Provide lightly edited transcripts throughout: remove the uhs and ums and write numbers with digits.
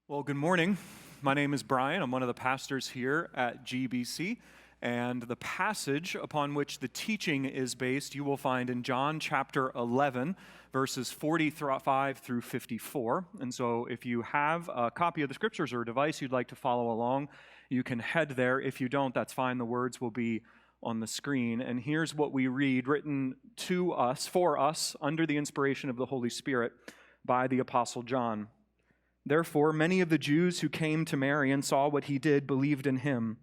Well, good morning. My name is Brian. I'm one of the pastors here at GBC. And the passage upon which the teaching is based, you will find in John chapter 11, verses 45 through 54. And so if you have a copy of the scriptures or a device you'd like to follow along, you can head there. If you don't, that's fine. The words will be on the screen. And here's what we read, written to us, for us, under the inspiration of the Holy Spirit by the Apostle John. Therefore, many of the Jews who came to Mary and saw what he did believed in him.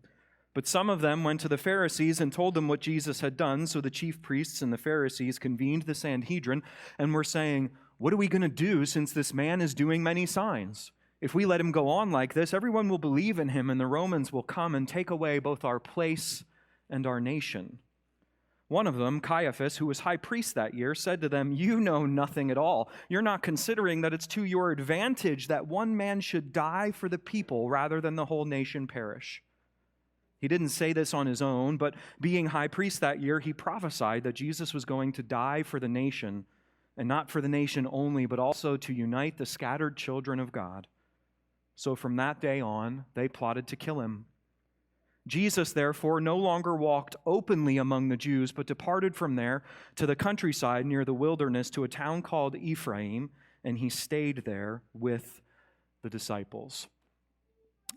But some of them went to the Pharisees and told them what Jesus had done. So the chief priests and the Pharisees convened the Sanhedrin and were saying, "What are we going to do since this man is doing many signs? If we let him go on like this, everyone will believe in him, and the Romans will come and take away both our place and our nation." One of them, Caiaphas, who was high priest that year, said to them, "You know nothing at all. You're not considering that it's to your advantage that one man should die for the people rather than the whole nation perish." He didn't say this on his own, but being high priest that year, he prophesied that Jesus was going to die for the nation, and not for the nation only, but also to unite the scattered children of God. So from that day on, they plotted to kill him. Jesus, therefore, no longer walked openly among the Jews, but departed from there to the countryside near the wilderness to a town called Ephraim, and he stayed there with the disciples.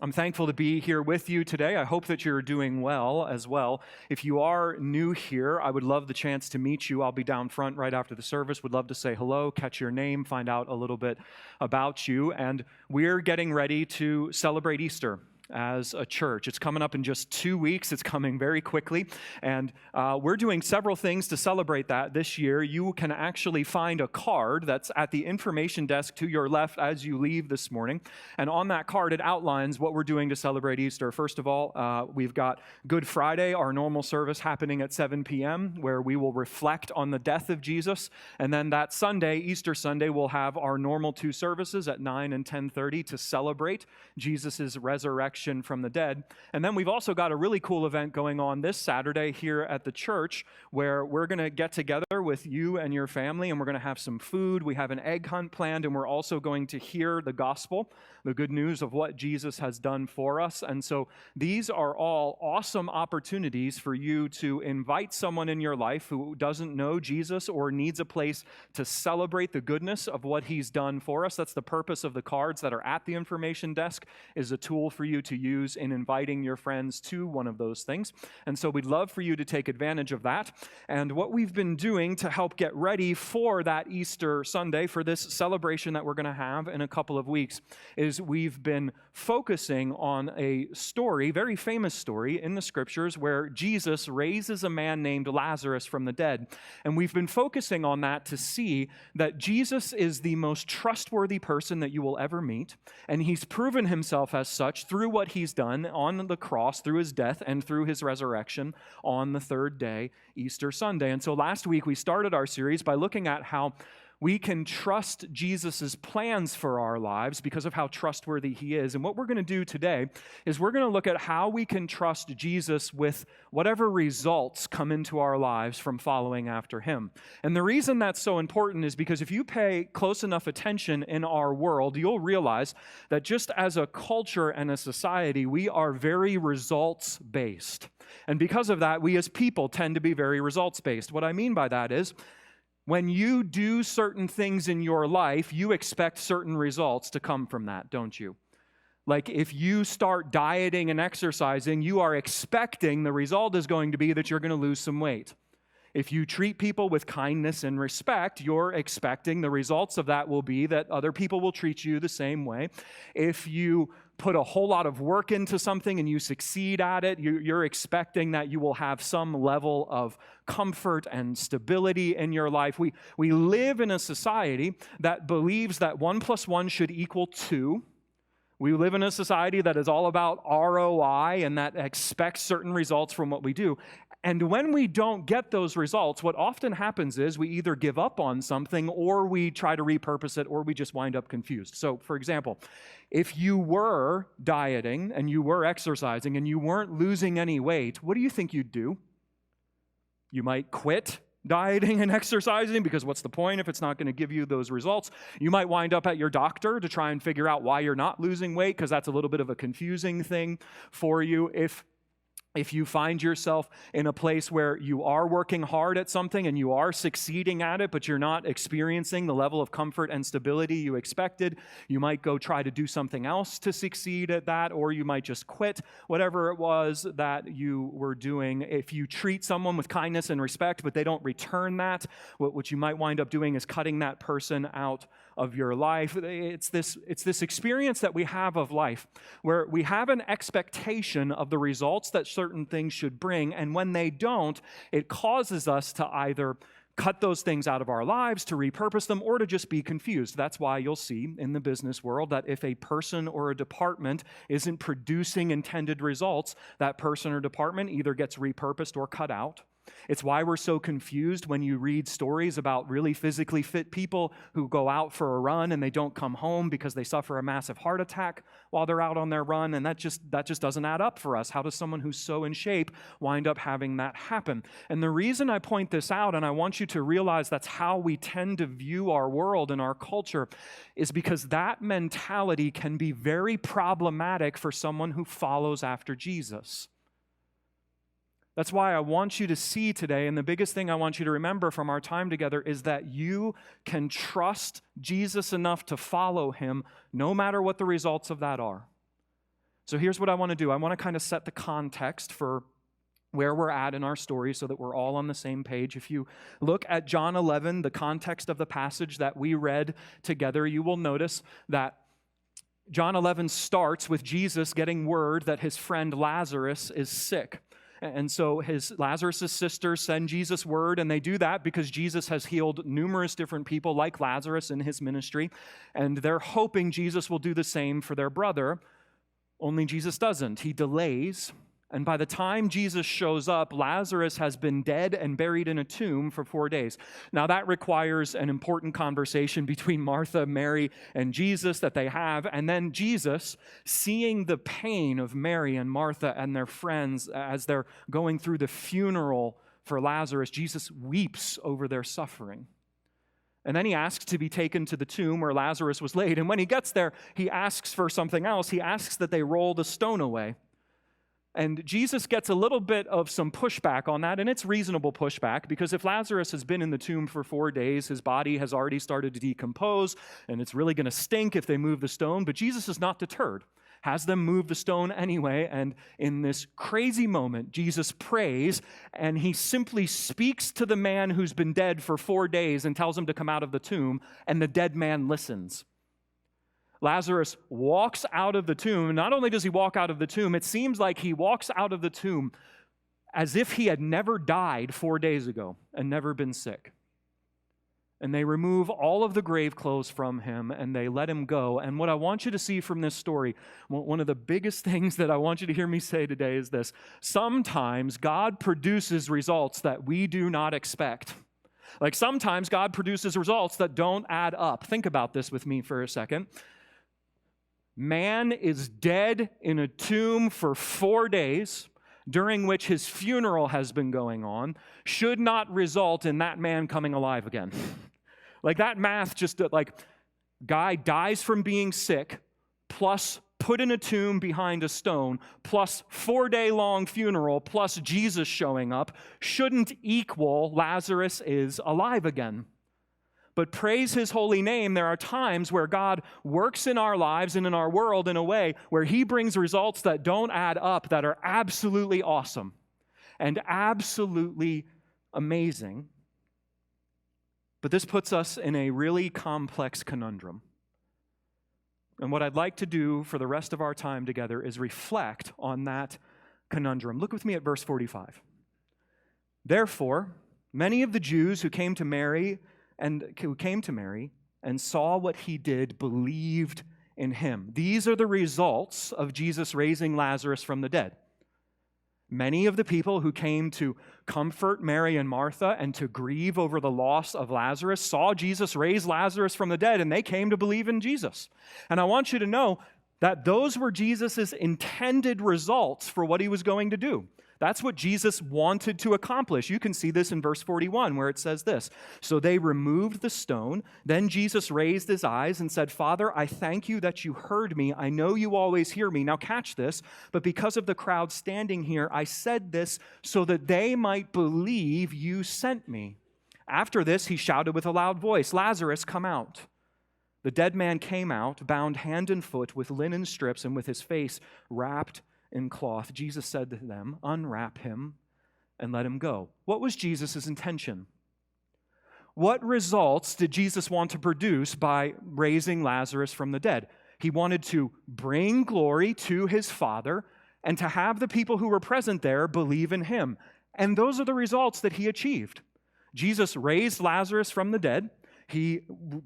I'm thankful to be here with you today. I hope that you're doing well as well. If you are new here, I would love the chance to meet you. I'll be down front right after the service. Would love to say hello, catch your name, find out a little bit about you. And we're getting ready to celebrate Easter as a church. It's coming up in just 2 weeks. It's coming very quickly. And we're doing several things to celebrate that this year. You can actually find a card that's at the information desk to your left as you leave this morning. And on that card, it outlines what we're doing to celebrate Easter. First of all, we've got Good Friday, our normal service happening at 7 p.m., where we will reflect on the death of Jesus. And then that Sunday, Easter Sunday, we'll have our normal 2 services at 9 and 10:30 to celebrate Jesus' resurrection from the dead. And then we've also got a really cool event going on this Saturday here at the church where we're going to get together with you and your family, and we're going to have some food. We have an egg hunt planned, and we're also going to hear the gospel, the good news of what Jesus has done for us. And so these are all awesome opportunities for you to invite someone in your life who doesn't know Jesus or needs a place to celebrate the goodness of what he's done for us. That's the purpose of the cards that are at the information desk, is a tool for you to use in inviting your friends to one of those things. And so we'd love for you to take advantage of that. And what we've been doing to help get ready for that Easter Sunday, for this celebration that we're going to have in a couple of weeks, is we've been focusing on a story, very famous story in the scriptures, where Jesus raises a man named Lazarus from the dead. And we've been focusing on that to see that Jesus is the most trustworthy person that you will ever meet. And he's proven himself as such through what he's done on the cross, through his death and through his resurrection on the third day, Easter Sunday. And so last week we started our series by looking at how we can trust Jesus' plans for our lives because of how trustworthy he is. And what we're going to do today is we're going to look at how we can trust Jesus with whatever results come into our lives from following after him. And the reason that's so important is because if you pay close enough attention in our world, you'll realize that just as a culture and a society, we are very results-based. And because of that, we as people tend to be very results-based. What I mean by that is, when you do certain things in your life, you expect certain results to come from that, don't you? Like if you start dieting and exercising, you are expecting the result is going to be that you're going to lose some weight. If you treat people with kindness and respect, you're expecting the results of that will be that other people will treat you the same way. If you put a whole lot of work into something and you succeed at it, you're expecting that you will have some level of comfort and stability in your life. We live in a society that believes that 1 + 1 should equal 2. We live in a society that is all about ROI and that expects certain results from what we do. And when we don't get those results, what often happens is we either give up on something or we try to repurpose it or we just wind up confused. So, for example, if you were dieting and you were exercising and you weren't losing any weight, what do you think you'd do? You might quit. dieting and exercising, because what's the point if it's not going to give you those results? You might wind up at your doctor to try and figure out why you're not losing weight, because that's a little bit of a confusing thing for you. If you find yourself in a place where you are working hard at something and you are succeeding at it, but you're not experiencing the level of comfort and stability you expected, you might go try to do something else to succeed at that, or you might just quit whatever it was that you were doing. If you treat someone with kindness and respect, but they don't return that, what you might wind up doing is cutting that person out of your life. It's this experience that we have of life where we have an expectation of the results that certain things should bring, and when they don't, it causes us to either cut those things out of our lives, to repurpose them, or to just be confused. That's why you'll see in the business world that if a person or a department isn't producing intended results, that person or department either gets repurposed or cut out. It's why we're so confused when you read stories about really physically fit people who go out for a run and they don't come home because they suffer a massive heart attack while they're out on their run, and that just doesn't add up for us. How does someone who's so in shape wind up having that happen? And the reason I point this out, and I want you to realize that's how we tend to view our world and our culture, is because that mentality can be very problematic for someone who follows after Jesus. That's why I want you to see today, and the biggest thing I want you to remember from our time together is that you can trust Jesus enough to follow him no matter what the results of that are. So here's what I want to do. I want to kind of set the context for where we're at in our story so that we're all on the same page. If you look at John 11, the context of the passage that we read together, you will notice that John 11 starts with Jesus getting word that his friend Lazarus is sick. And so Lazarus' sisters send Jesus word, and they do that because Jesus has healed numerous different people like Lazarus in his ministry, and they're hoping Jesus will do the same for their brother, only Jesus doesn't. He delays, and by the time Jesus shows up, Lazarus has been dead and buried in a tomb for 4 days. Now that requires an important conversation between Martha, Mary, and Jesus that they have, and then Jesus, seeing the pain of Mary and Martha and their friends as they're going through the funeral for Lazarus, Jesus weeps over their suffering. And then he asks to be taken to the tomb where Lazarus was laid, and when he gets there, he asks for something else. He asks that they roll the stone away. And Jesus gets a little bit of some pushback on that, and it's reasonable pushback, because if Lazarus has been in the tomb for 4 days, his body has already started to decompose, and it's really going to stink if they move the stone, but Jesus is not deterred, has them move the stone anyway, and in this crazy moment, Jesus prays, and he simply speaks to the man who's been dead for 4 days and tells him to come out of the tomb, and the dead man listens. Lazarus walks out of the tomb. Not only does he walk out of the tomb, it seems like he walks out of the tomb as if he had never died 4 days ago and never been sick. And they remove all of the grave clothes from him and they let him go. And what I want you to see from this story, one of the biggest things that I want you to hear me say today is this: sometimes God produces results that we do not expect. Like sometimes God produces results that don't add up. Think about this with me for a second. Man is dead in a tomb for 4 days, during which his funeral has been going on, should not result in that man coming alive again. Like that math just like, guy dies from being sick, plus put in a tomb behind a stone, plus 4-day-long funeral, plus Jesus showing up, shouldn't equal Lazarus is alive again. But praise his holy name, there are times where God works in our lives and in our world in a way where he brings results that don't add up, that are absolutely awesome and absolutely amazing. But this puts us in a really complex conundrum. And what I'd like to do for the rest of our time together is reflect on that conundrum. Look with me at verse 45. Therefore, many of the Jews who came to Mary and saw what he did believed in him. These are the results of Jesus raising Lazarus from the dead. Many of the people who came to comfort Mary and Martha and to grieve over the loss of Lazarus saw Jesus raise Lazarus from the dead, and they came to believe in Jesus. And I want you to know that those were Jesus' intended results for what he was going to do. That's what Jesus wanted to accomplish. You can see this in verse 41 where it says this. So they removed the stone. Then Jesus raised his eyes and said, Father, I thank you that you heard me. I know you always hear me. Now catch this. But because of the crowd standing here, I said this so that they might believe you sent me. After this, he shouted with a loud voice, Lazarus, come out. The dead man came out, bound hand and foot with linen strips and with his face wrapped in cloth. Jesus said to them, unwrap him and let him go. What was Jesus' intention? What results did Jesus want to produce by raising Lazarus from the dead? He wanted to bring glory to his Father and to have the people who were present there believe in him. And those are the results that he achieved. Jesus raised Lazarus from the dead.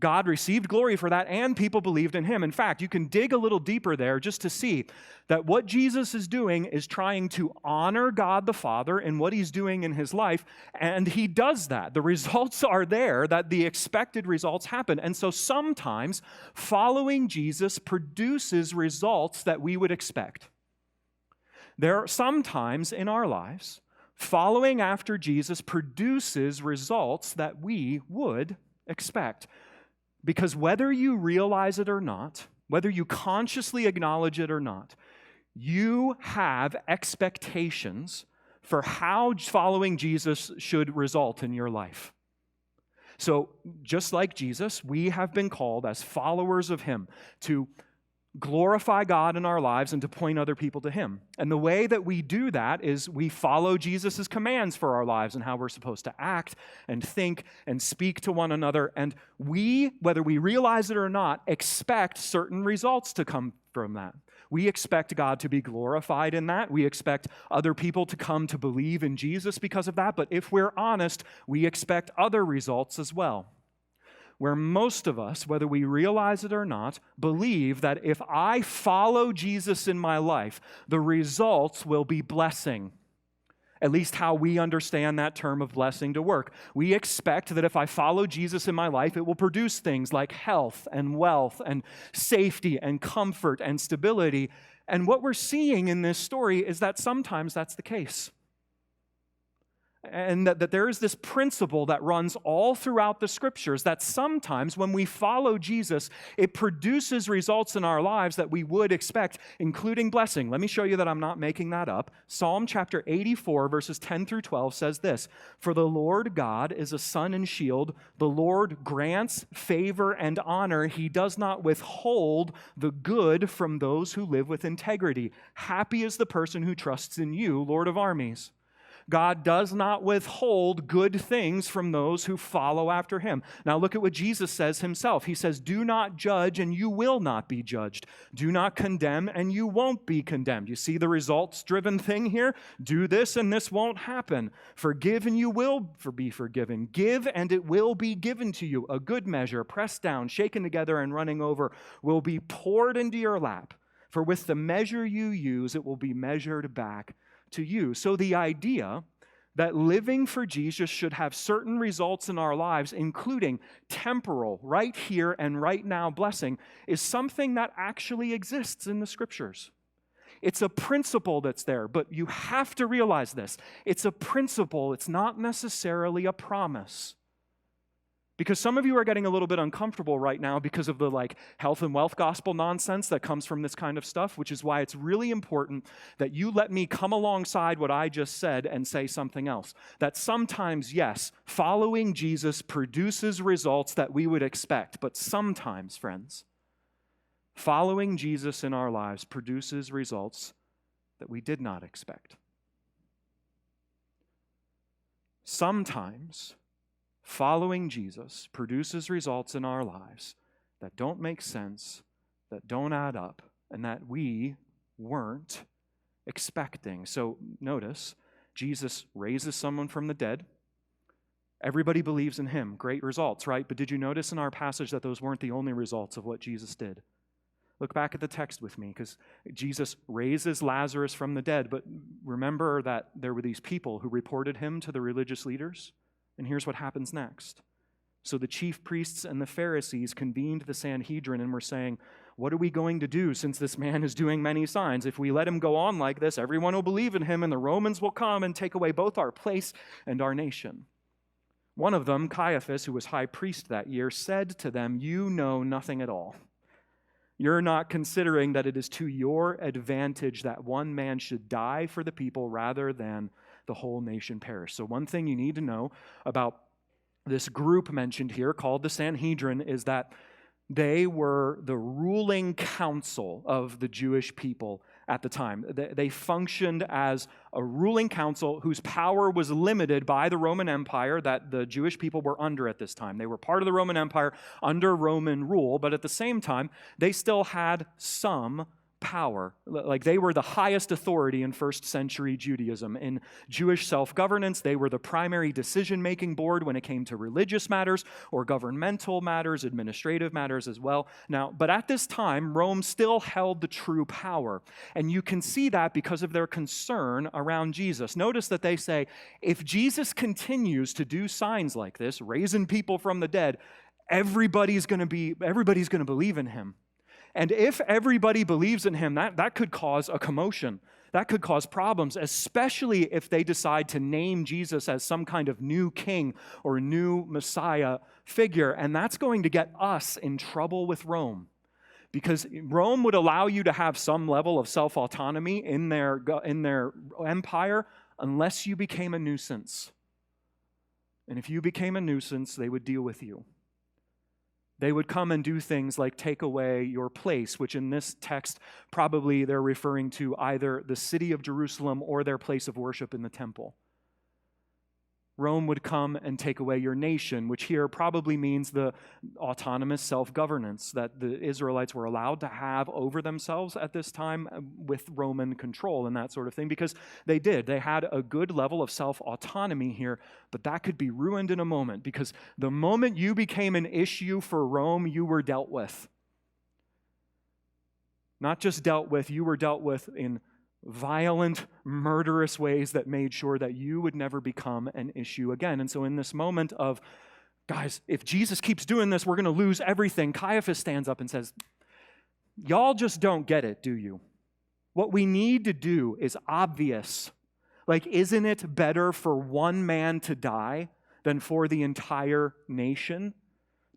God received glory for that, and people believed in him. In fact, you can dig a little deeper there just to see that what Jesus is doing is trying to honor God the Father in what he's doing in his life, and he does that. The results are there, that the expected results happen. And so sometimes following Jesus produces results that we would expect. There are sometimes in our lives, following after Jesus produces results that we would expect. Because whether you realize it or not, whether you consciously acknowledge it or not, you have expectations for how following Jesus should result in your life. So, just like Jesus, we have been called as followers of him to glorify God in our lives and to point other people to him. And the way that we do that is we follow Jesus' commands for our lives and how we're supposed to act and think and speak to one another. And we, whether we realize it or not, expect certain results to come from that. We expect God to be glorified in that. We expect other people to come to believe in Jesus because of that. But if we're honest, we expect other results as well. Where most of us, whether we realize it or not, believe that if I follow Jesus in my life, the results will be blessing. At least how we understand that term of blessing to work. We expect that if I follow Jesus in my life, it will produce things like health and wealth and safety and comfort and stability. And what we're seeing in this story is that sometimes that's the case. And that there is this principle that runs all throughout the scriptures that sometimes when we follow Jesus, it produces results in our lives that we would expect, including blessing. Let me show you that I'm not making that up. Psalm chapter 84, verses 10 through 12 says this, For the Lord God is a sun and shield. The Lord grants favor and honor. He does not withhold the good from those who live with integrity. Happy is the person who trusts in you, Lord of armies. God does not withhold good things from those who follow after him. Now look at what Jesus says himself. He says, do not judge and you will not be judged. Do not condemn and you won't be condemned. You see the results-driven thing here? Do this and this won't happen. Forgive and you will be forgiven. Give and it will be given to you. A good measure, pressed down, shaken together and running over, will be poured into your lap. For with the measure you use, it will be measured back to you. So the idea that living for Jesus should have certain results in our lives, including temporal, right here and right now blessing, is something that actually exists in the scriptures. It's a principle that's there, but you have to realize this. It's a principle, it's not necessarily a promise. Because some of you are getting a little bit uncomfortable right now because of the health and wealth gospel nonsense that comes from this kind of stuff, which is why it's really important that you let me come alongside what I just said and say something else. That sometimes, yes, following Jesus produces results that we would expect, but sometimes, friends, following Jesus in our lives produces results that we did not expect. Sometimes following Jesus produces results in our lives that don't make sense, that don't add up, and that we weren't expecting. So notice, Jesus raises someone from the dead. Everybody believes in him. Great results, right? But did you notice in our passage that those weren't the only results of what Jesus did? Look back at the text with me, because Jesus raises Lazarus from the dead, but remember that there were these people who reported him to the religious leaders. And here's what happens next. So the chief priests and the Pharisees convened the Sanhedrin and were saying, what are we going to do since this man is doing many signs? If we let him go on like this, everyone will believe in him, and the Romans will come and take away both our place and our nation." One of them, Caiaphas, who was high priest that year, said to them, "You know nothing at all. You're not considering that it is to your advantage that one man should die for the people rather than the whole nation perish." So one thing you need to know about this group mentioned here called the Sanhedrin is that they were the ruling council of the Jewish people at the time. They functioned as a ruling council whose power was limited by the Roman Empire that the Jewish people were under at this time. They were part of the Roman Empire under Roman rule, but at the same time, they still had some power. Like they were the highest authority in first century Judaism. In Jewish self-governance, they were the primary decision-making board when it came to religious matters or governmental matters, administrative matters as well. Now, but at this time, Rome still held the true power. And you can see that because of their concern around Jesus. Notice that they say, if Jesus continues to do signs like this, raising people from the dead, everybody's going to believe in him. And if everybody believes in him, that could cause a commotion. That could cause problems, especially if they decide to name Jesus as some kind of new king or new Messiah figure. And that's going to get us in trouble with Rome. Because Rome would allow you to have some level of self-autonomy in their empire unless you became a nuisance. And if you became a nuisance, they would deal with you. They would come and do things like take away your place, which in this text, probably they're referring to either the city of Jerusalem or their place of worship in the temple. Rome would come and take away your nation, which here probably means the autonomous self-governance that the Israelites were allowed to have over themselves at this time with Roman control and that sort of thing, because they did. They had a good level of self-autonomy here, but that could be ruined in a moment, because the moment you became an issue for Rome, you were dealt with. Not just dealt with, you were dealt with in violent, murderous ways that made sure that you would never become an issue again. And so in this moment of, guys, if Jesus keeps doing this, we're going to lose everything, Caiaphas stands up and says, y'all just don't get it, do you? What we need to do is obvious. Like, isn't it better for one man to die than for the entire nation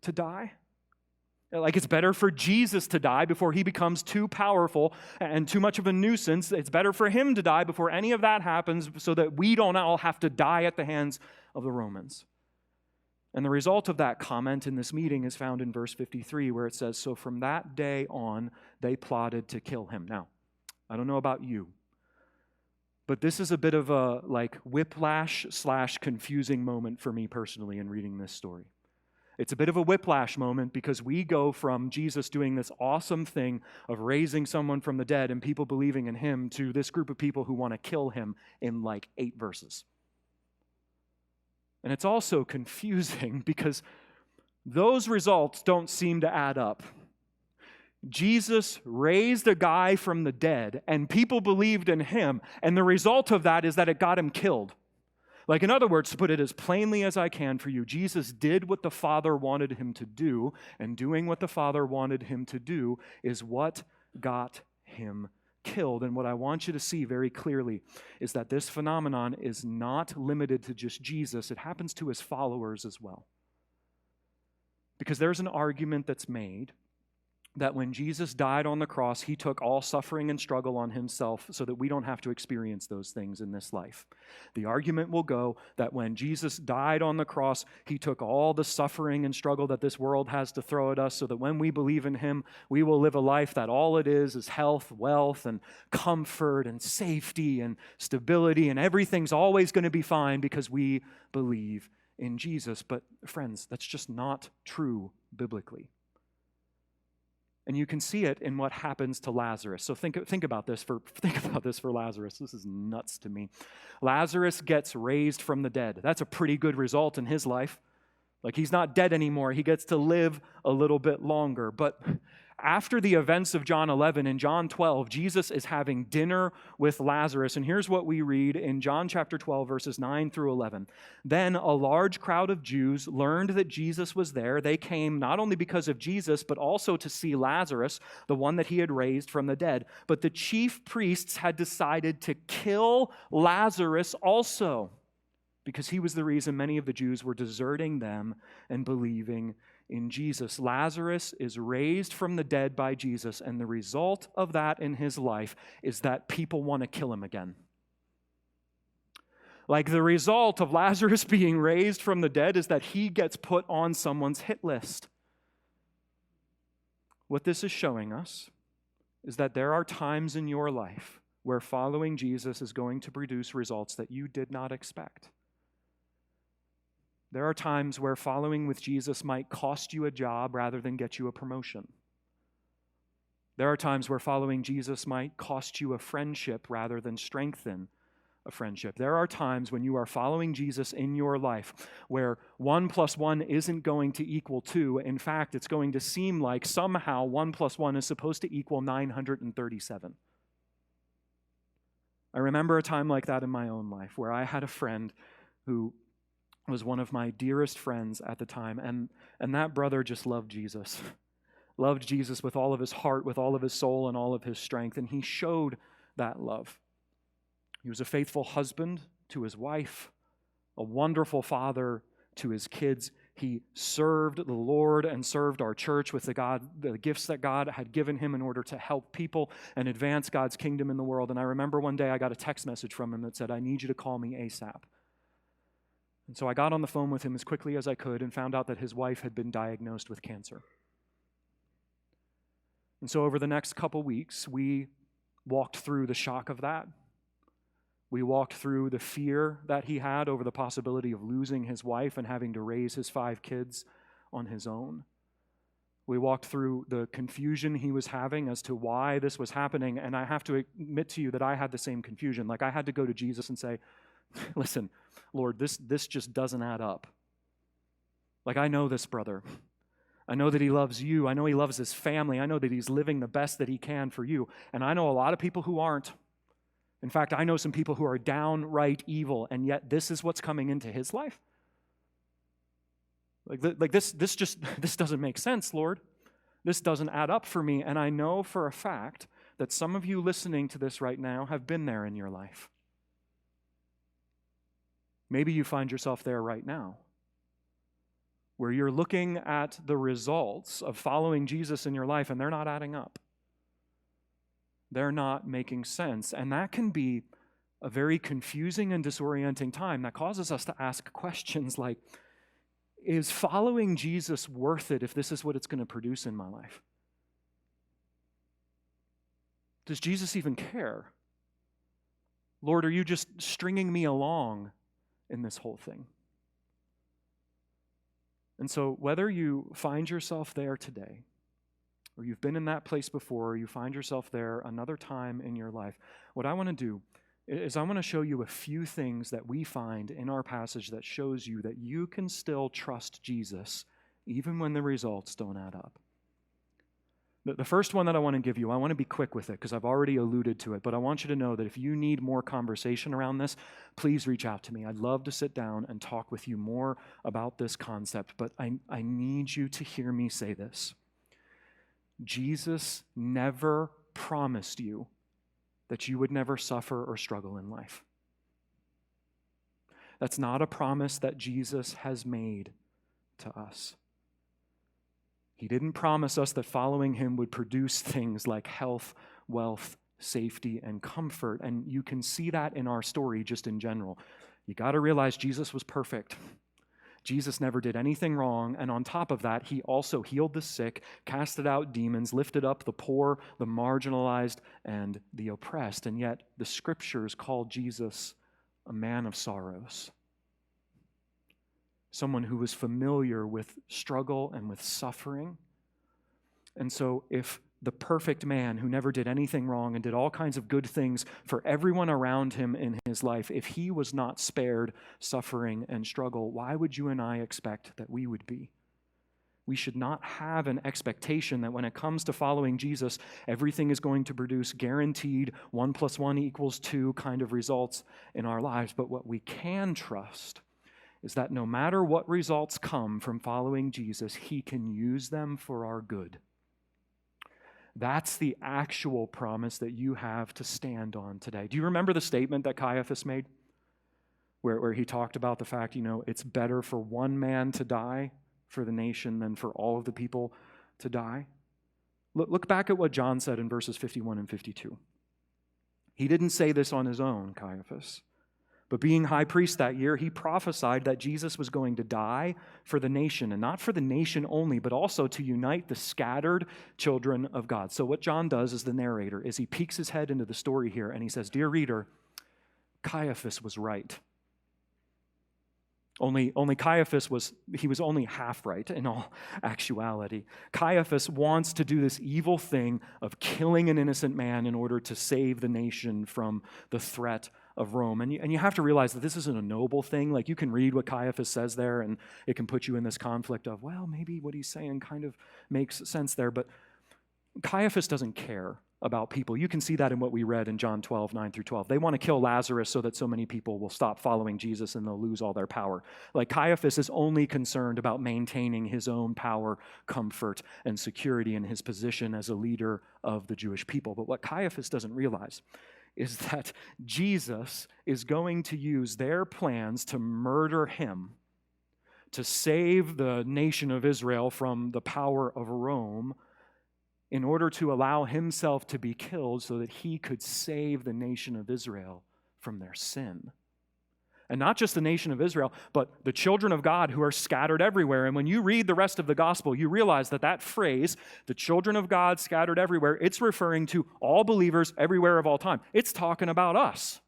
to die? Like, it's better for Jesus to die before he becomes too powerful and too much of a nuisance. It's better for him to die before any of that happens so that we don't all have to die at the hands of the Romans. And the result of that comment in this meeting is found in verse 53, where it says, "So from that day on, they plotted to kill him." Now, I don't know about you, but this is a bit of a whiplash/confusing moment for me personally in reading this story. It's a bit of a whiplash moment because we go from Jesus doing this awesome thing of raising someone from the dead and people believing in him to this group of people who want to kill him in like 8 verses. And it's also confusing because those results don't seem to add up. Jesus raised a guy from the dead and people believed in him, and the result of that is that it got him killed. Like, in other words, to put it as plainly as I can for you, Jesus did what the Father wanted him to do, and doing what the Father wanted him to do is what got him killed. And what I want you to see very clearly is that this phenomenon is not limited to just Jesus. It happens to his followers as well. Because there's an argument that's made that when Jesus died on the cross, he took all suffering and struggle on himself so that we don't have to experience those things in this life. The argument will go that when Jesus died on the cross, he took all the suffering and struggle that this world has to throw at us so that when we believe in him, we will live a life that all it is health, wealth, and comfort, and safety, and stability, and everything's always going to be fine because we believe in Jesus. But friends, that's just not true biblically. And you can see it in what happens to Lazarus. So think about this for Lazarus. This is nuts to me. Lazarus gets raised from the dead. That's a pretty good result in his life. Like, he's not dead anymore. He gets to live a little bit longer. But After the events of John 11, in John 12, Jesus is having dinner with Lazarus. And here's what we read in John chapter 12, verses 9 through 11. Then a large crowd of Jews learned that Jesus was there. They came not only because of Jesus, but also to see Lazarus, the one that he had raised from the dead. But the chief priests had decided to kill Lazarus also, because he was the reason many of the Jews were deserting them and believing in Jesus. Lazarus is raised from the dead by Jesus, and the result of that in his life is that people want to kill him again. Like, the result of Lazarus being raised from the dead is that he gets put on someone's hit list. What this is showing us is that there are times in your life where following Jesus is going to produce results that you did not expect. There are times where following with Jesus might cost you a job rather than get you a promotion. There are times where following Jesus might cost you a friendship rather than strengthen a friendship. There are times when you are following Jesus in your life where 1 + 1 isn't going to equal 2. In fact, it's going to seem like somehow 1 + 1 is supposed to equal 937. I remember a time like that in my own life where I had a friend who was one of my dearest friends at the time, and that brother just loved Jesus. Loved Jesus with all of his heart, with all of his soul, and all of his strength, and he showed that love. He was a faithful husband to his wife, a wonderful father to his kids. He served the Lord and served our church with the gifts that God had given him in order to help people and advance God's kingdom in the world. And I remember one day I got a text message from him that said, "I need you to call me ASAP." And so I got on the phone with him as quickly as I could and found out that his wife had been diagnosed with cancer. And so over the next couple weeks, we walked through the shock of that. We walked through the fear that he had over the possibility of losing his wife and having to raise his 5 kids on his own. We walked through the confusion he was having as to why this was happening, and I have to admit to you that I had the same confusion. Like, I had to go to Jesus and say, "Listen, Lord, this just doesn't add up. Like, I know this brother. I know that he loves you. I know he loves his family. I know that he's living the best that he can for you. And I know a lot of people who aren't. In fact, I know some people who are downright evil, and yet this is what's coming into his life. This doesn't make sense, Lord. This doesn't add up for me." And I know for a fact that some of you listening to this right now have been there in your life. Maybe you find yourself there right now, where you're looking at the results of following Jesus in your life and they're not adding up. They're not making sense. And that can be a very confusing and disorienting time that causes us to ask questions like, is following Jesus worth it if this is what it's going to produce in my life? Does Jesus even care? Lord, are you just stringing me along in this whole thing? And so whether you find yourself there today, or you've been in that place before, or you find yourself there another time in your life, what I want to do is I want to show you a few things that we find in our passage that shows you that you can still trust Jesus even when the results don't add up. The first one that I want to give you, I want to be quick with it because I've already alluded to it, but I want you to know that if you need more conversation around this, please reach out to me. I'd love to sit down and talk with you more about this concept, but I need you to hear me say this. Jesus never promised you that you would never suffer or struggle in life. That's not a promise that Jesus has made to us. He didn't promise us that following him would produce things like health, wealth, safety, and comfort. And you can see that in our story just in general. You got to realize Jesus was perfect. Jesus never did anything wrong. And on top of that, he also healed the sick, casted out demons, lifted up the poor, the marginalized, and the oppressed. And yet the scriptures call Jesus a man of sorrows. Someone who was familiar with struggle and with suffering. And so if the perfect man who never did anything wrong and did all kinds of good things for everyone around him in his life, if he was not spared suffering and struggle, why would you and I expect that we would be? We should not have an expectation that when it comes to following Jesus, everything is going to produce guaranteed 1 + 1 = 2 kind of results in our lives. But what we can trust is that no matter what results come from following Jesus, He can use them for our good. That's the actual promise that you have to stand on today. Do you remember the statement that Caiaphas made? Where he talked about the fact, it's better for one man to die for the nation than for all of the people to die. Look back at what John said in verses 51 and 52. He didn't say this on his own, Caiaphas. But being high priest that year, he prophesied that Jesus was going to die for the nation, and not for the nation only, but also to unite the scattered children of God. So what John does as the narrator is he peeks his head into the story here, and he says, "Dear reader, Caiaphas was right." Only Caiaphas was only half right in all actuality. Caiaphas wants to do this evil thing of killing an innocent man in order to save the nation from the threat of Rome. And you have to realize that this isn't a noble thing. Like, you can read what Caiaphas says there, and it can put you in this conflict of, well, maybe what he's saying kind of makes sense there. But Caiaphas doesn't care about people. You can see that in what we read in John 12, 9 through 12. They want to kill Lazarus so that so many people will stop following Jesus and they'll lose all their power. Like, Caiaphas is only concerned about maintaining his own power, comfort, and security in his position as a leader of the Jewish people. But what Caiaphas doesn't realize is that Jesus is going to use their plans to murder him, to save the nation of Israel from the power of Rome, in order to allow himself to be killed so that he could save the nation of Israel from their sin. And not just the nation of Israel, but the children of God who are scattered everywhere. And when you read the rest of the gospel, you realize that phrase, the children of God scattered everywhere, it's referring to all believers everywhere of all time. It's talking about us.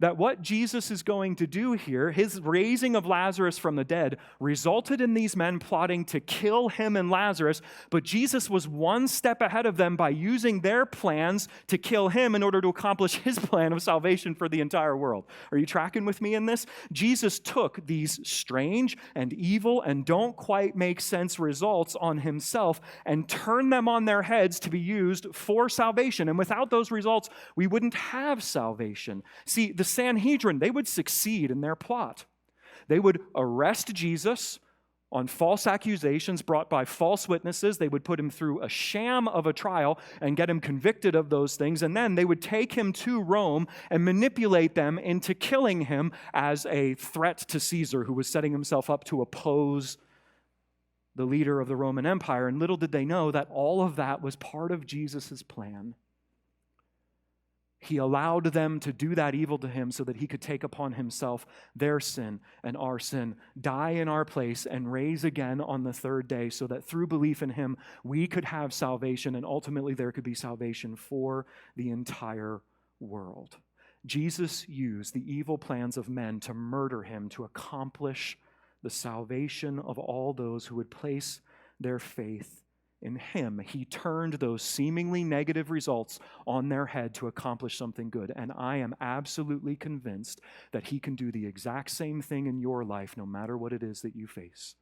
That what Jesus is going to do here, his raising of Lazarus from the dead, resulted in these men plotting to kill him and Lazarus, but Jesus was one step ahead of them by using their plans to kill him in order to accomplish his plan of salvation for the entire world. Are you tracking with me in this? Jesus took these strange and evil and don't quite make sense results on himself and turned them on their heads to be used for salvation. And without those results, we wouldn't have salvation. See, the Sanhedrin, they would succeed in their plot. They would arrest Jesus on false accusations brought by false witnesses. They would put him through a sham of a trial and get him convicted of those things. And then they would take him to Rome and manipulate them into killing him as a threat to Caesar, who was setting himself up to oppose the leader of the Roman Empire. And little did they know that all of that was part of Jesus' plan. He allowed them to do that evil to him so that he could take upon himself their sin and our sin, die in our place, and raise again on the third day so that through belief in him, we could have salvation, and ultimately there could be salvation for the entire world. Jesus used the evil plans of men to murder him to accomplish the salvation of all those who would place their faith in him. He turned those seemingly negative results on their head to accomplish something good. And I am absolutely convinced that he can do the exact same thing in your life, no matter what it is that you face.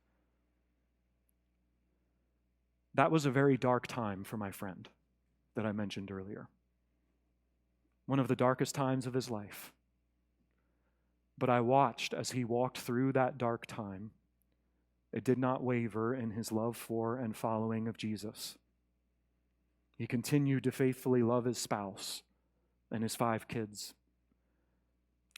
That was a very dark time for my friend that I mentioned earlier. One of the darkest times of his life. But I watched as he walked through that dark time. It did not waver in his love for and following of Jesus. He continued to faithfully love his spouse and his 5 kids.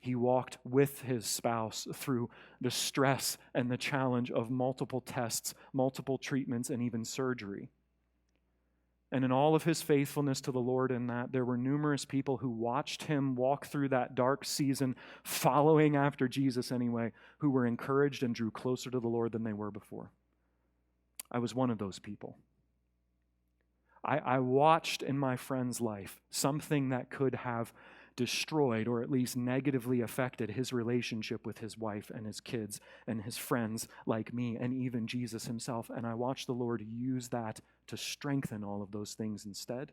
He walked with his spouse through the stress and the challenge of multiple tests, multiple treatments, and even surgery. And in all of his faithfulness to the Lord in that, there were numerous people who watched him walk through that dark season, following after Jesus anyway, who were encouraged and drew closer to the Lord than they were before. I was one of those people. I watched in my friend's life something that could have destroyed or at least negatively affected his relationship with his wife and his kids and his friends like me and even Jesus himself. And I watched the Lord use that to strengthen all of those things instead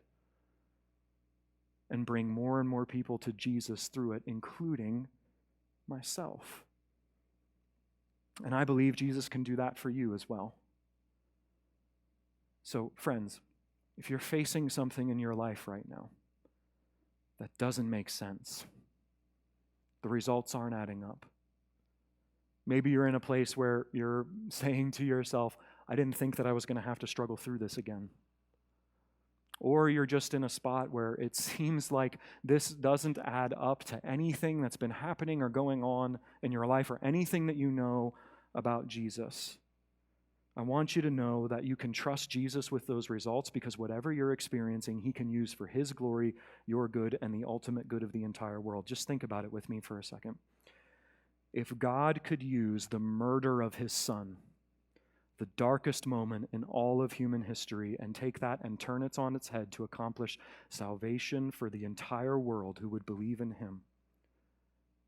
and bring more and more people to Jesus through it, including myself. And I believe Jesus can do that for you as well. So, friends, if you're facing something in your life right now that doesn't make sense, the results aren't adding up. Maybe you're in a place where you're saying to yourself, I didn't think that I was going to have to struggle through this again. Or you're just in a spot where it seems like this doesn't add up to anything that's been happening or going on in your life or anything that you know about Jesus. I want you to know that you can trust Jesus with those results because whatever you're experiencing, he can use for his glory, your good, and the ultimate good of the entire world. Just think about it with me for a second. If God could use the murder of his son, the darkest moment in all of human history, and take that and turn it on its head to accomplish salvation for the entire world who would believe in him,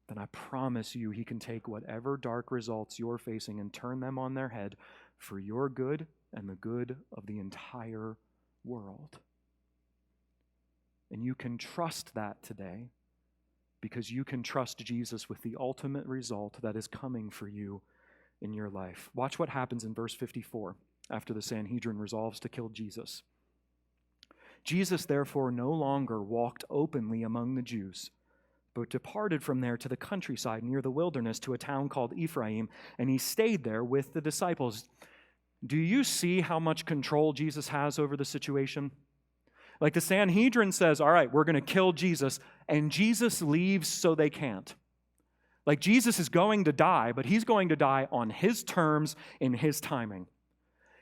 then I promise you he can take whatever dark results you're facing and turn them on their head for your good and the good of the entire world. And you can trust that today because you can trust Jesus with the ultimate result that is coming for you in your life. Watch what happens in verse 54 after the Sanhedrin resolves to kill Jesus. Jesus therefore no longer walked openly among the Jews, but departed from there to the countryside near the wilderness to a town called Ephraim, and he stayed there with the disciples. Do you see how much control Jesus has over the situation? Like the Sanhedrin says, all right, we're going to kill Jesus, and Jesus leaves so they can't. Like Jesus is going to die, but he's going to die on his terms in his timing.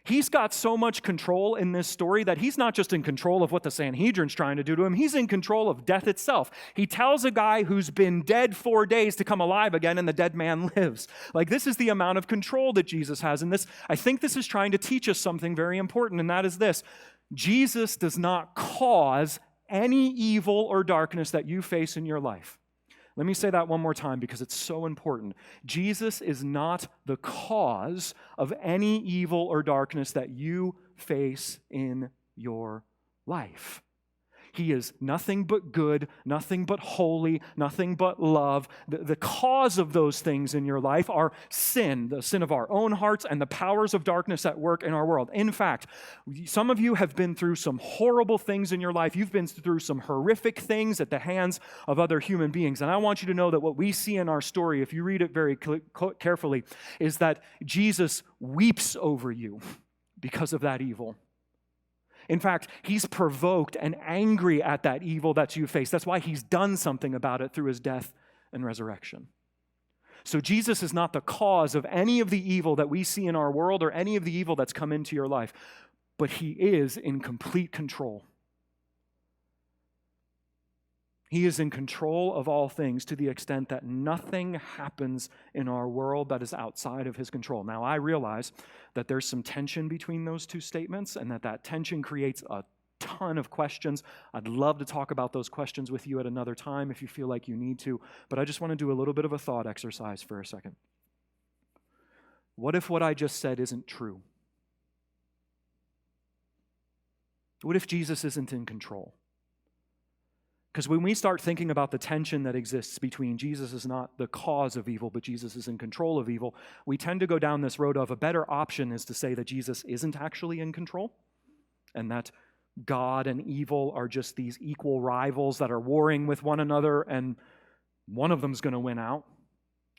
He's got so much control in this story that he's not just in control of what the Sanhedrin's trying to do to him, he's in control of death itself. He tells a guy who's been dead 4 days to come alive again, and the dead man lives. Like this is the amount of control that Jesus has. And I think this is trying to teach us something very important, and that is this. Jesus does not cause any evil or darkness that you face in your life. Let me say that one more time because it's so important. Jesus is not the cause of any evil or darkness that you face in your life. He is nothing but good, nothing but holy, nothing but love. The cause of those things in your life are sin, the sin of our own hearts and the powers of darkness at work in our world. In fact, some of you have been through some horrible things in your life. You've been through some horrific things at the hands of other human beings. And I want you to know that what we see in our story, if you read it very carefully, is that Jesus weeps over you because of that evil. In fact, he's provoked and angry at that evil that you face. That's why he's done something about it through his death and resurrection. So Jesus is not the cause of any of the evil that we see in our world or any of the evil that's come into your life, but he is in complete control. He is in control of all things to the extent that nothing happens in our world that is outside of his control. Now, I realize that there's some tension between those two statements and that tension creates a ton of questions. I'd love to talk about those questions with you at another time if you feel like you need to, but I just want to do a little bit of a thought exercise for a second. What if what I just said isn't true? What if Jesus isn't in control? Because when we start thinking about the tension that exists between Jesus is not the cause of evil, but Jesus is in control of evil, we tend to go down this road of a better option is to say that Jesus isn't actually in control and that God and evil are just these equal rivals that are warring with one another and one of them's going to win out.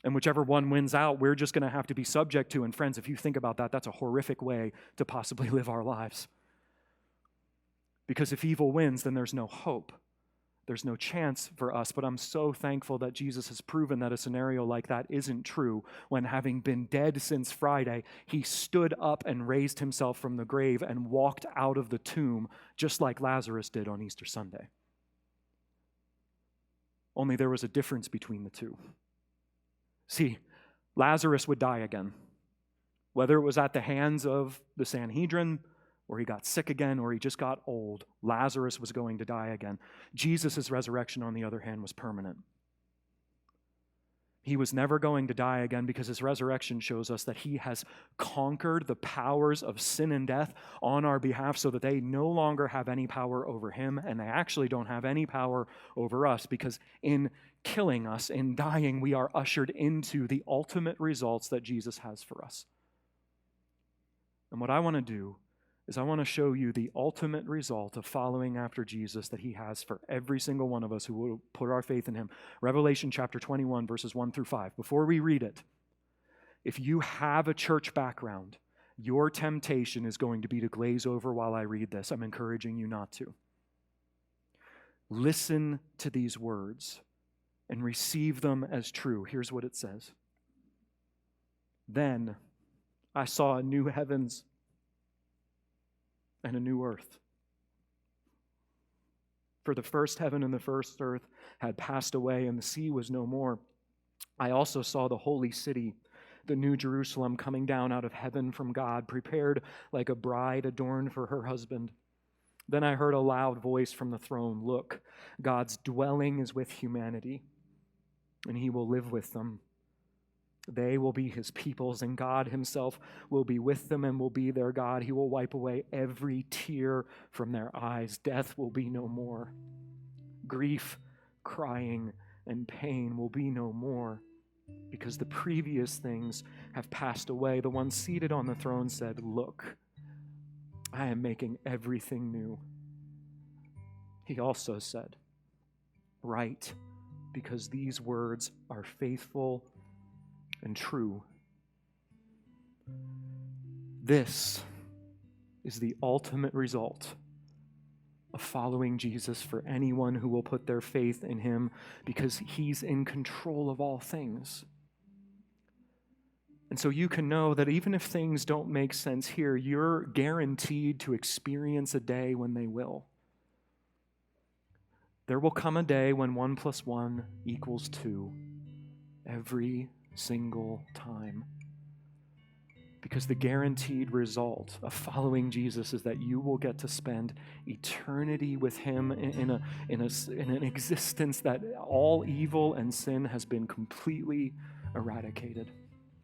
And whichever one wins out, we're just going to have to be subject to. And friends, if you think about that, that's a horrific way to possibly live our lives. Because if evil wins, then there's no hope. There's no chance for us, but I'm so thankful that Jesus has proven that a scenario like that isn't true when, having been dead since Friday, he stood up and raised himself from the grave and walked out of the tomb just like Lazarus did on Easter Sunday. Only there was a difference between the two. See, Lazarus would die again, whether it was at the hands of the Sanhedrin, or he got sick again, or he just got old. Lazarus was going to die again. Jesus' resurrection, on the other hand, was permanent. He was never going to die again because his resurrection shows us that he has conquered the powers of sin and death on our behalf so that they no longer have any power over him, and they actually don't have any power over us because in killing us, in dying, we are ushered into the ultimate results that Jesus has for us. And what I want to do is I want to show you the ultimate result of following after Jesus that he has for every single one of us who will put our faith in him. Revelation chapter 21, verses 1 through 5. Before we read it, if you have a church background, your temptation is going to be to glaze over while I read this. I'm encouraging you not to. Listen to these words and receive them as true. Here's what it says. Then I saw a new heavens and a new earth. For the first heaven and the first earth had passed away, and the sea was no more. I also saw the holy city, the new Jerusalem, coming down out of heaven from God, prepared like a bride adorned for her husband. Then I heard a loud voice from the throne, "Look, God's dwelling is with humanity, and he will live with them. They will be his peoples, and God himself will be with them and will be their God. He will wipe away every tear from their eyes. Death will be no more. Grief, crying, and pain will be no more, because the previous things have passed away." The one seated on the throne said, "Look, I am making everything new." He also said, "Write, because these words are faithful and true." This is the ultimate result of following Jesus for anyone who will put their faith in him, because he's in control of all things. And so you can know that even if things don't make sense here, you're guaranteed to experience a day when they will. There will come a day when 1 + 1 = 2 every single time. Because the guaranteed result of following Jesus is that you will get to spend eternity with him in an existence that all evil and sin has been completely eradicated.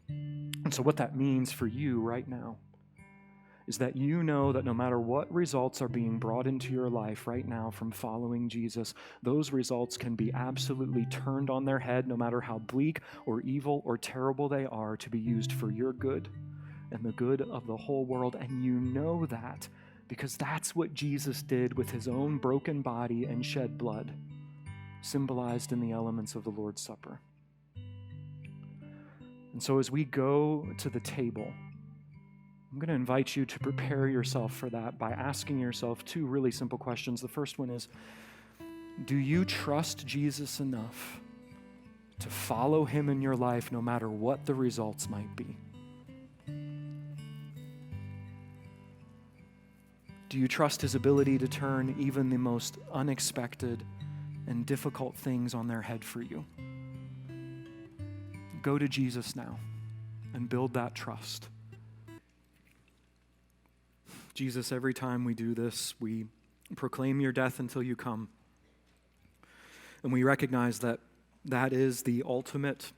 And so what that means for you right now is that you know that no matter what results are being brought into your life right now from following Jesus, those results can be absolutely turned on their head, no matter how bleak or evil or terrible they are, to be used for your good and the good of the whole world. And you know that because that's what Jesus did with his own broken body and shed blood, symbolized in the elements of the Lord's Supper. And so as we go to the table, I'm going to invite you to prepare yourself for that by asking yourself 2 really simple questions. The first one is, do you trust Jesus enough to follow him in your life no matter what the results might be? Do you trust his ability to turn even the most unexpected and difficult things on their head for you? Go to Jesus now and build that trust. Jesus, every time we do this, we proclaim your death until you come. And we recognize that that is the ultimate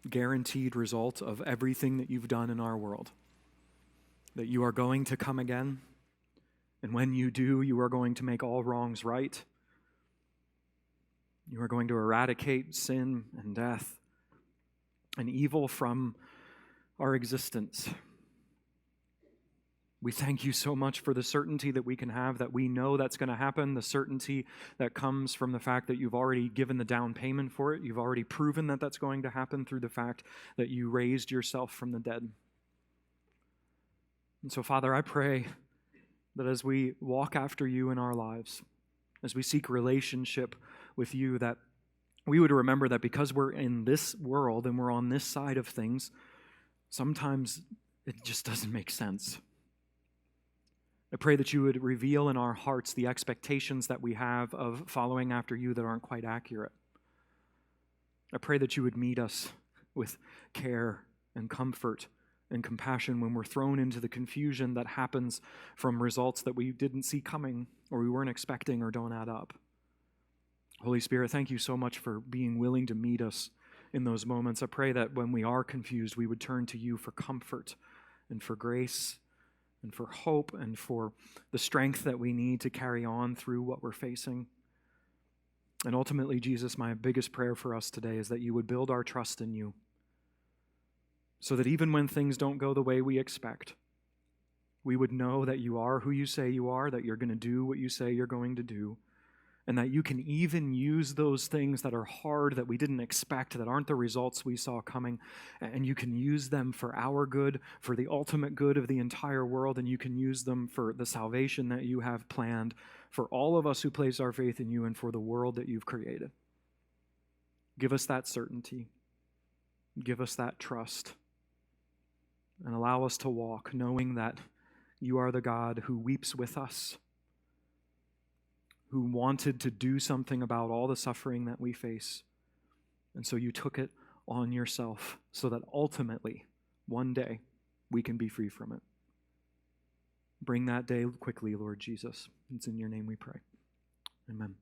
guaranteed result of everything that you've done in our world. That you are going to come again. And when you do, you are going to make all wrongs right. You are going to eradicate sin and death and evil from our existence. We thank you so much for the certainty that we can have, that we know that's going to happen, the certainty that comes from the fact that you've already given the down payment for it. You've already proven that that's going to happen through the fact that you raised yourself from the dead. And so, Father, I pray that as we walk after you in our lives, as we seek relationship with you, that we would remember that because we're in this world and we're on this side of things, sometimes it just doesn't make sense. I pray that you would reveal in our hearts the expectations that we have of following after you that aren't quite accurate. I pray that you would meet us with care and comfort and compassion when we're thrown into the confusion that happens from results that we didn't see coming or we weren't expecting or don't add up. Holy Spirit, thank you so much for being willing to meet us in those moments. I pray that when we are confused, we would turn to you for comfort and for grace and for hope and for the strength that we need to carry on through what we're facing. And ultimately, Jesus, my biggest prayer for us today is that you would build our trust in you so that even when things don't go the way we expect, we would know that you are who you say you are, that you're going to do what you say you're going to do, and that you can even use those things that are hard, that we didn't expect, that aren't the results we saw coming, and you can use them for our good, for the ultimate good of the entire world, and you can use them for the salvation that you have planned for all of us who place our faith in you and for the world that you've created. Give us that certainty. Give us that trust. And allow us to walk knowing that you are the God who weeps with us, who wanted to do something about all the suffering that we face. And so you took it on yourself so that ultimately, one day, we can be free from it. Bring that day quickly, Lord Jesus. It's in your name we pray. Amen.